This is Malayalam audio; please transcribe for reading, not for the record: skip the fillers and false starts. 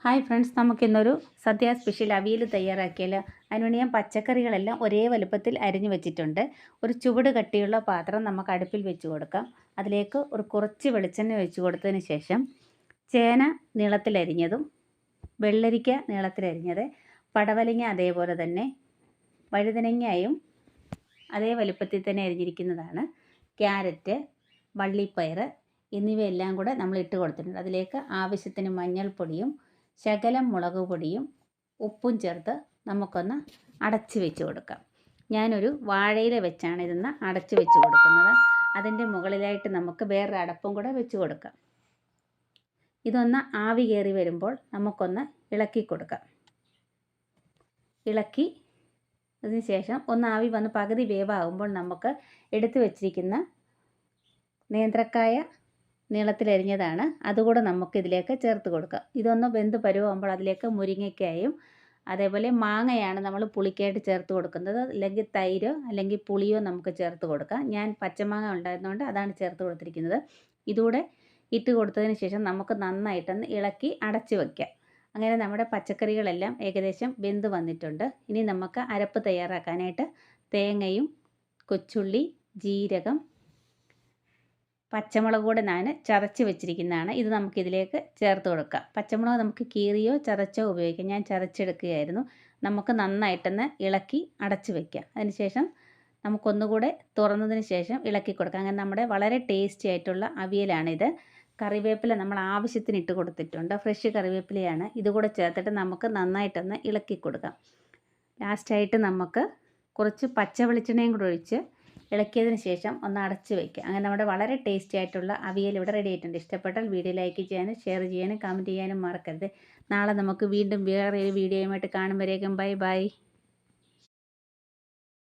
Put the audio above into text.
ഹായ് ഫ്രണ്ട്സ്, നമുക്കിന്നൊരു സദ്യ സ്പെഷ്യൽ അവിയൽ തയ്യാറാക്കിയാലോ. അതിനുവേണ്ടി ഞാൻ പച്ചക്കറികളെല്ലാം ഒരേ വലുപ്പത്തിൽ അരിഞ്ഞു വെച്ചിട്ടുണ്ട്. ഒരു ചുവട് കട്ടിയുള്ള പാത്രം നമുക്ക് അടുപ്പിൽ വെച്ച് കൊടുക്കാം. അതിലേക്ക് കുറച്ച് വെളിച്ചെണ്ണ ഒഴിച്ച് കൊടുത്തതിന് ശേഷം ചേന നീളത്തിലരിഞ്ഞതും വെള്ളരിക്ക നീളത്തിലരിഞ്ഞത്, പടവലങ്ങ അതേപോലെ തന്നെ, വഴുതനങ്ങയും അതേ വലുപ്പത്തിൽ തന്നെ അരിഞ്ഞിരിക്കുന്നതാണ്, ക്യാരറ്റ്, വള്ളിപ്പയർ എന്നിവയെല്ലാം കൂടെ നമ്മൾ ഇട്ട് കൊടുത്തിട്ടുണ്ട്. അതിലേക്ക് ആവശ്യത്തിന് മഞ്ഞൾപ്പൊടിയും ശകലം മുളക് പൊടിയും ഉപ്പും ചേർത്ത് നമുക്കൊന്ന് അടച്ച് വെച്ച് കൊടുക്കാം. ഞാനൊരു വാഴയില വെച്ചാണ് ഇതൊന്ന് അടച്ച് വെച്ച് കൊടുക്കുന്നത്. അതിൻ്റെ മുകളിലായിട്ട് നമുക്ക് വേറൊരു അടപ്പും കൂടെ വെച്ച് കൊടുക്കാം. ഇതൊന്ന് ആവി കയറി വരുമ്പോൾ നമുക്കൊന്ന് ഇളക്കി കൊടുക്കാം. ഇളക്കി അതിന് ശേഷം ഒന്ന് ആവി വന്ന് പകുതി വേവാകുമ്പോൾ നമുക്ക് എടുത്തു വെച്ചിരിക്കുന്ന നേന്ത്രക്കായ നീളത്തിലരിഞ്ഞതാണ്, അതുകൂടെ നമുക്ക് ഇതിലേക്ക് ചേർത്ത് കൊടുക്കാം. ഇതൊന്ന് വെന്ത് പരുവാകുമ്പോൾ അതിലേക്ക് മുരിങ്ങയ്ക്കായും അതേപോലെ മാങ്ങയാണ് നമ്മൾ പുളിക്കായിട്ട് ചേർത്ത് കൊടുക്കുന്നത്. അല്ലെങ്കിൽ തൈരോ അല്ലെങ്കിൽ പുളിയോ നമുക്ക് ചേർത്ത് കൊടുക്കാം. ഞാൻ പച്ചമാങ്ങ ഉണ്ടായിരുന്നതുകൊണ്ട് അതാണ് ചേർത്ത് കൊടുത്തിരിക്കുന്നത്. ഇതുകൂടെ ഇട്ട് കൊടുത്തതിന് ശേഷം നമുക്ക് നന്നായിട്ടൊന്ന് ഇളക്കി അടച്ച് വയ്ക്കാം. അങ്ങനെ നമ്മുടെ പച്ചക്കറികളെല്ലാം ഏകദേശം വെന്ത് വന്നിട്ടുണ്ട്. ഇനി നമുക്ക് അരപ്പ് തയ്യാറാക്കാനായിട്ട് തേങ്ങയും കൊച്ചുള്ളി, ജീരകം, പച്ചമുളക് കൂടെ ഞാൻ ചതച്ച് വെച്ചിരിക്കുന്നതാണ്. ഇത് നമുക്കിതിലേക്ക് ചേർത്ത് കൊടുക്കാം. പച്ചമുളക് നമുക്ക് കീറിയോ ചതച്ചോ ഉപയോഗിക്കാം. ഞാൻ ചതച്ചെടുക്കുകയായിരുന്നു. നമുക്ക് നന്നായിട്ടൊന്ന് ഇളക്കി അടച്ച് വയ്ക്കാം. അതിനുശേഷം നമുക്കൊന്നുകൂടെ തുറന്നതിന് ശേഷം ഇളക്കി കൊടുക്കാം. അങ്ങനെ നമ്മുടെ വളരെ ടേസ്റ്റി ആയിട്ടുള്ള അവിയലാണിത്. കറിവേപ്പില നമ്മൾ ആവശ്യത്തിന് ഇട്ട് കൊടുത്തിട്ടുണ്ട്. ഫ്രഷ് കറിവേപ്പിലയാണ്. ഇതുകൂടെ ചേർത്തിട്ട് നമുക്ക് നന്നായിട്ടൊന്ന് ഇളക്കി കൊടുക്കാം. ലാസ്റ്റായിട്ട് നമുക്ക് കുറച്ച് പച്ച വെളിച്ചെണ്ണയും കൂടെ ഒഴിച്ച് ഇളക്കിയതിന് ശേഷം ഒന്ന് അടച്ച് വയ്ക്കുക. അങ്ങനെ നമ്മുടെ വളരെ ടേസ്റ്റി ആയിട്ടുള്ള അവിയൽ ഇവിടെ റെഡി ആയിട്ടുണ്ട്. ഇഷ്ടപ്പെട്ടാൽ വീഡിയോ ലൈക്ക് ചെയ്യാനും ഷെയർ ചെയ്യാനും കമൻറ്റ് ചെയ്യാനും മറക്കരുത്. നാളെ നമുക്ക് വീണ്ടും വേറെ ഒരു വീഡിയോയുമായിട്ട് കാണുമ്പോഴേക്കും ബൈ ബൈ.